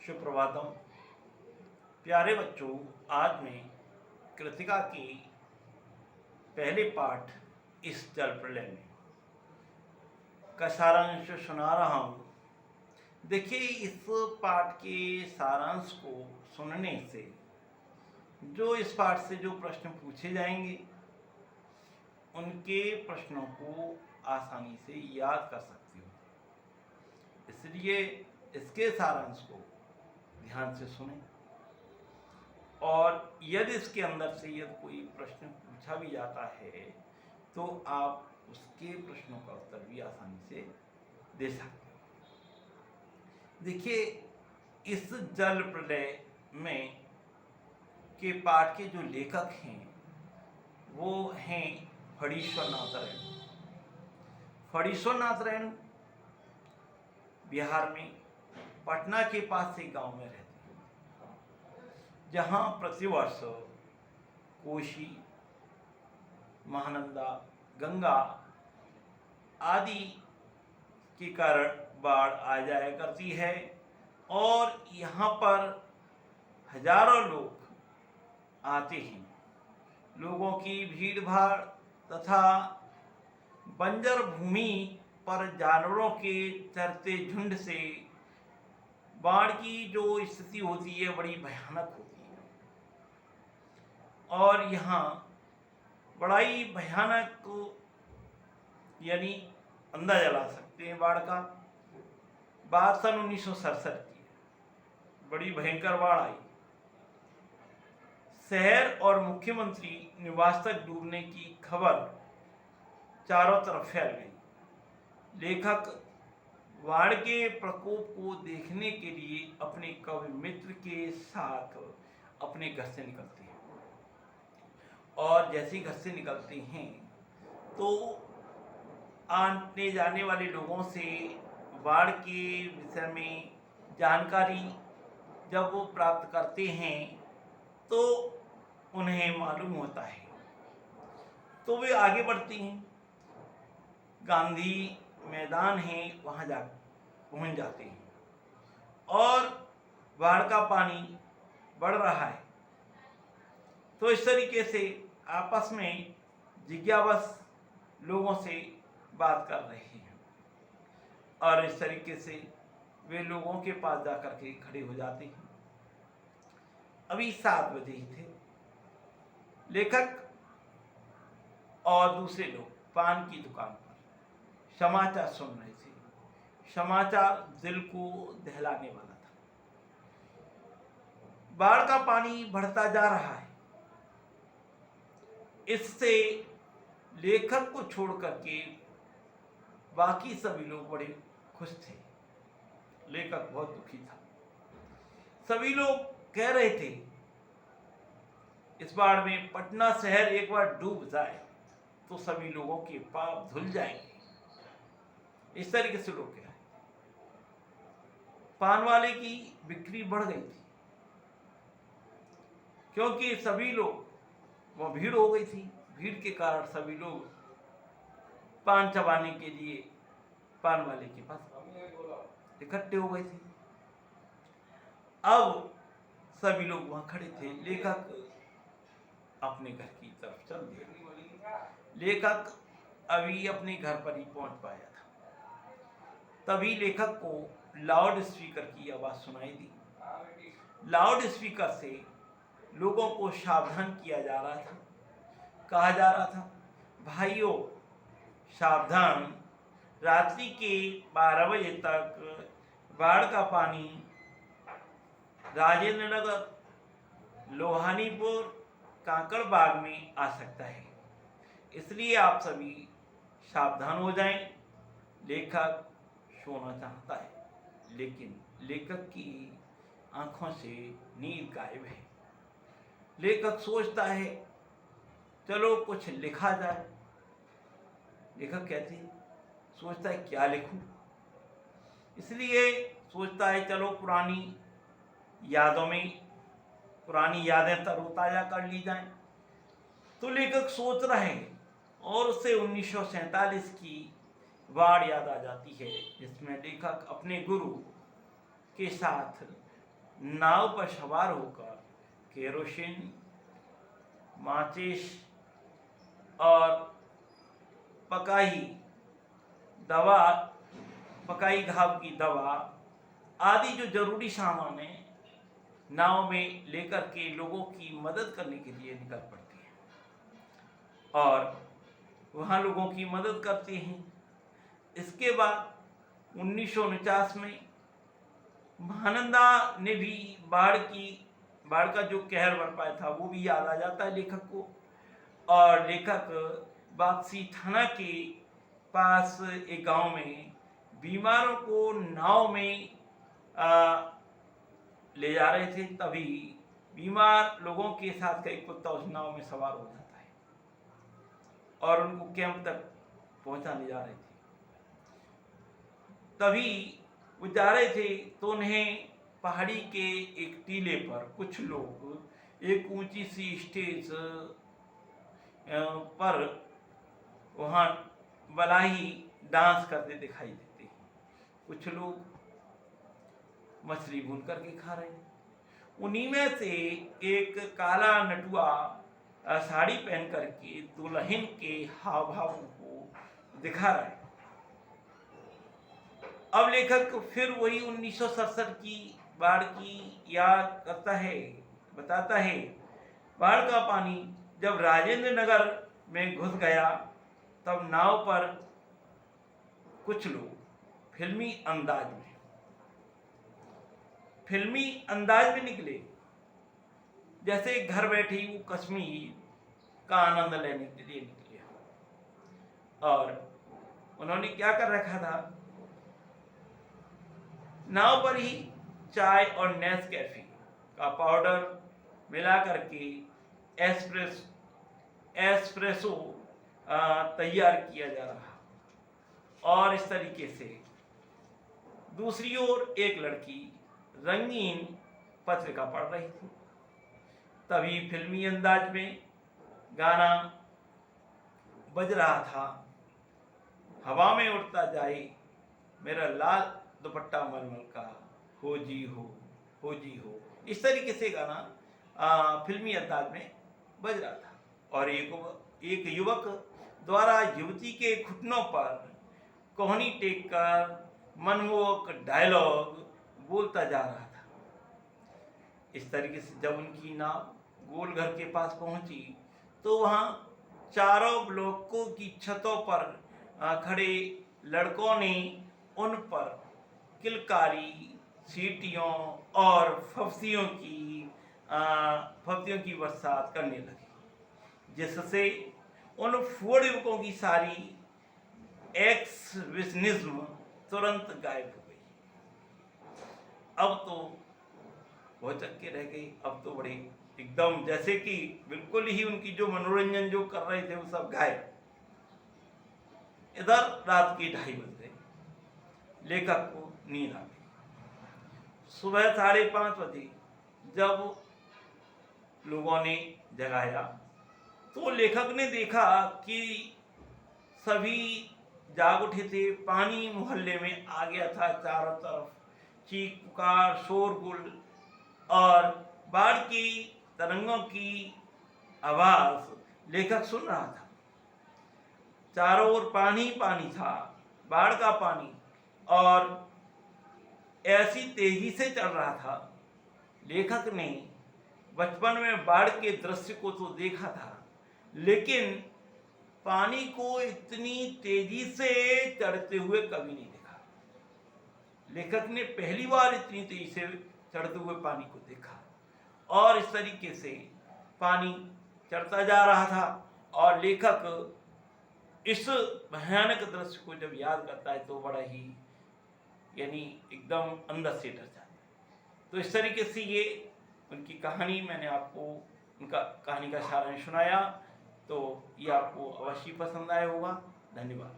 सुप्रभातम। प्यारे बच्चों, आज मैं कृतिका के पहले पाठ इस जल प्रलय में का सारांश सुना रहा हूँ। देखिए, इस पाठ के सारांश को सुनने से जो इस पाठ से जो प्रश्न पूछे जाएंगे उनके प्रश्नों को आसानी से याद कर सकते हो। इसलिए इसके सारांश को ध्यान से सुनें और यदि इसके अंदर से यदि कोई प्रश्न पूछा भी जाता है तो आप उसके प्रश्नों का उत्तर भी आसानी से दे सकते हो। देखिए, इस जल प्रलय में के पाठ के जो लेखक हैं वो हैं फणीश्वर नाथ रेणु। फणीश्वर नाथ रेणु बिहार में पटना के पास एक गांव में रहते हैं, जहां प्रतिवर्ष कोसी, महानंदा, गंगा आदि के कारण बाढ़ आ जाया करती है और यहाँ पर हजारों लोग आते हैं। लोगों की भीड़ भाड़ तथा बंजर भूमि पर जानवरों के चरते झुंड से बाढ़ की जो स्थिति होती है बड़ी भयानक होती है और यहाँ बड़ा ही भयानक यानी अंदाजा ला सकते हैं बाढ़ का। बात सन 1967 की है, बड़ी भयंकर बाढ़ आई। शहर और मुख्यमंत्री निवास तक डूबने की खबर चारों तरफ फैल गई। लेखक बाढ़ के प्रकोप को देखने के लिए अपने कवि मित्र के साथ अपने घर से निकलते हैं और जैसे ही घर से निकलते हैं तो आने जाने वाले लोगों से बाढ़ के विषय में जानकारी जब वो प्राप्त करते हैं तो उन्हें मालूम होता है तो वे आगे बढ़ते हैं। गांधी मैदान है, वहाँ जा पहुँच जाते हैं और बाढ़ का पानी बढ़ रहा है। तो इस तरीके से आपस में जिज्ञावश लोगों से बात कर रहे हैं और इस तरीके से वे लोगों के पास जाकर के खड़े हो जाते हैं। अभी 7 बजे ही थे। लेखक और दूसरे लोग पान की दुकान पर समाचार सुन रहे थे। समाचार दिल को दहलाने वाला था। बाढ़ का पानी बढ़ता जा रहा है। इससे लेखक को छोड़ करके बाकी सभी लोग बड़े खुश थे। लेखक बहुत दुखी था। सभी लोग कह रहे थे इस बाढ़ में पटना शहर एक बार डूब जाए तो सभी लोगों के पाप धुल जाएंगे। इस तरीके से लोग कह रहे। पान वाले की बिक्री बढ़ गई थी क्योंकि सभी लोग, वह भीड़ हो गई थी। भीड़ के कारण सभी लोग पान चबाने के लिए पान वाले के पास इकट्ठे हो गए थे। अब सभी लोग वहां खड़े थे। लेखक अपने घर की तरफ चल दिया। लेखक अभी अपने घर पर ही पहुंच पाया था। तभी लेखक को लाउड स्पीकर की आवाज सुनाई दी। लाउड स्पीकर से लोगों को सावधान किया जा रहा था। कहा जा रहा था, भाइयों सावधान, रात्रि के 12 बजे तक बाढ़ का पानी राजेंद्र नगर, लोहानीपुर, काकड़बाग में आ सकता है, इसलिए आप सभी सावधान हो जाएं। लेखक सोना चाहता है लेकिन लेखक की आंखों से नींद गायब है। लेखक सोचता है चलो कुछ लिखा जाए। लेखक कहते सोचता है क्या लिखूं, इसलिए सोचता है चलो पुरानी यादों में पुरानी यादें तरोताजा कर ली जाएं। तो लेखक सोच रहे हैं और उसे 1947 की बाढ़ याद आ जाती है जिसमें लेखक अपने गुरु के साथ नाव पर सवार होकर केरोसिन, माचिस और पकाई दवा, पकाई घाव की दवा आदि जो जरूरी सामान है नाव में लेकर के लोगों की मदद करने के लिए निकल पड़ती है और वहाँ लोगों की मदद करते हैं। इसके बाद 1949 में महानंदा ने भी बाढ़ का जो कहर बरपाया था वो भी याद आ जाता है लेखक को। और लेखक बागसी थाना के पास एक गांव में बीमारों को नाव में ले जा रहे थे, तभी बीमार लोगों के साथ का एक कुत्ता उस नाव में सवार हो जाता है और उनको कैंप तक पहुंचाने जा रहे थे। तभी वो जा रहे थे तो उन्हें पहाड़ी के एक टीले पर कुछ लोग एक ऊंची सी स्टेज पर वहाँ बलाही डांस करते दिखाई देते हैं। कुछ लोग मछली भून करके खा रहे हैं। उन्हीं में से एक काला नटुआ साड़ी पहन करके दुल्हन के हाव भाव को दिखा रहा है। अब लेखक फिर वही 1967 की बाढ़ की याद करता है, बताता है। बाढ़ का पानी जब राजेंद्र नगर में घुस गया तब नाव पर कुछ लोग फिल्मी अंदाज में निकले, जैसे घर बैठे ही वो कश्मीर का आनंद लेने के लिए निकले। और उन्होंने क्या कर रखा था, नाव पर ही चाय और नेस्कैफे का पाउडर मिला करके एस्प्रेसो तैयार किया जा रहा। और इस तरीके से दूसरी ओर एक लड़की रंगीन पत्रिका पढ़ रही थी। तभी फिल्मी अंदाज में गाना बज रहा था, हवा में उड़ता जाए मेरा लाल दुपट्टा मलमल का, हो जी हो। इस तरीके से गाना फिल्मी अंदाज में बज रहा था और एक युवक द्वारा युवती के घुटनों पर कोहनी टेक कर मनमोहक डायलॉग बोलता जा रहा था। इस तरीके से जब उनकी नाव गोल घर के पास पहुंची तो वहां चारों ब्लॉकों की छतों पर खड़े लड़कों ने उन पर किलकारी, सीटियों और फफ्तियों की बरसात करने लगे, जिससे उन फूड युवकों की सारी एक्सहिबिशनिज्म तुरंत गायब हो गई। अब तो बहुत चक्के रह गई। अब तो बड़े एकदम जैसे कि बिल्कुल ही उनकी जो मनोरंजन जो कर रहे थे वो सब गायब। इधर रात के 2:30 बज गए। लेखक को नींद आ गई। सुबह 5:30 बजे जब लोगों ने जगाया तो लेखक ने देखा कि सभी जाग उठे थे। पानी मोहल्ले में आ गया था, चारों तरफ चीख पुकार, शोरगुल और बाढ़ की तरंगों की आवाज लेखक सुन रहा था। चारों ओर पानी था, बाढ़ का पानी, और ऐसी तेजी से चल रहा था। लेखक ने बचपन में बाढ़ के दृश्य को तो देखा था, लेकिन पानी को इतनी तेजी से चढ़ते हुए कभी नहीं देखा। लेखक ने पहली बार इतनी तेजी से चढ़ते हुए पानी को देखा और इस तरीके से पानी चढ़ता जा रहा था और लेखक इस भयानक दृश्य को जब याद करता है तो बड़ा ही यानी एकदम अंदर से डर जाता है। तो इस तरीके से ये उनकी कहानी मैंने आपको उनका कहानी का सारांश सुनाया, तो ये आपको अवश्य पसंद आया होगा। धन्यवाद।